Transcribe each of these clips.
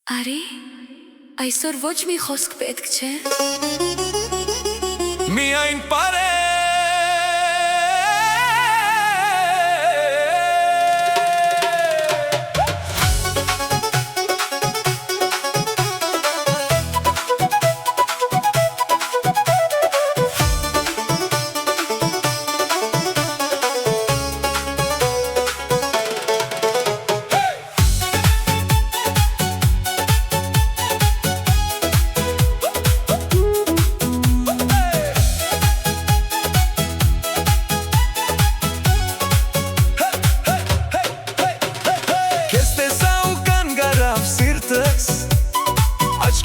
Արի, այսօր ոչ մի խոսք պետք չէ։ Միայն պարե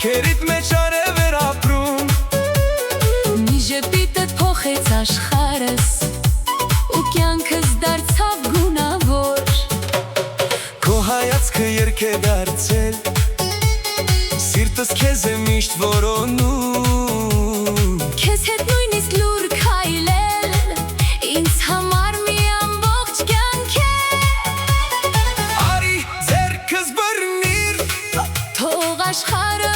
Աչքերիդ մեջ արև էր ապրում Մի ժպիտդ փոխեց աշխարհս ու կյանքս դարձավ գունավոր Քո հայացքը երգ է դարձել Սիրտս քեզ է միշտ որոնում Քեզ հետ նույնիսկ լուր քայլել ինձ համար մի ամբողջ կյանք է Արի ձեռքս բռնիր Թող աշխարհը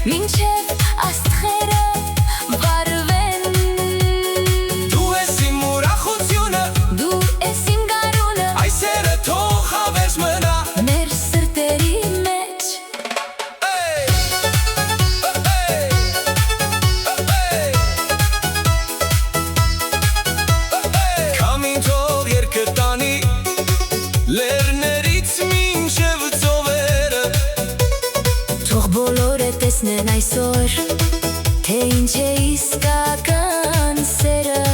Մինչև աստղերը վարվեն Դու ես իմ ուրախությունը Դու ես իմ գարունը Այս սերը թող հավես մնա Մեր սրտերի մեջ Քամին թող երգը տանի Լեռներից մինչև ծովերը Թող բոլորը տեսնեն այսօր Թե ինչ է իսկական սերը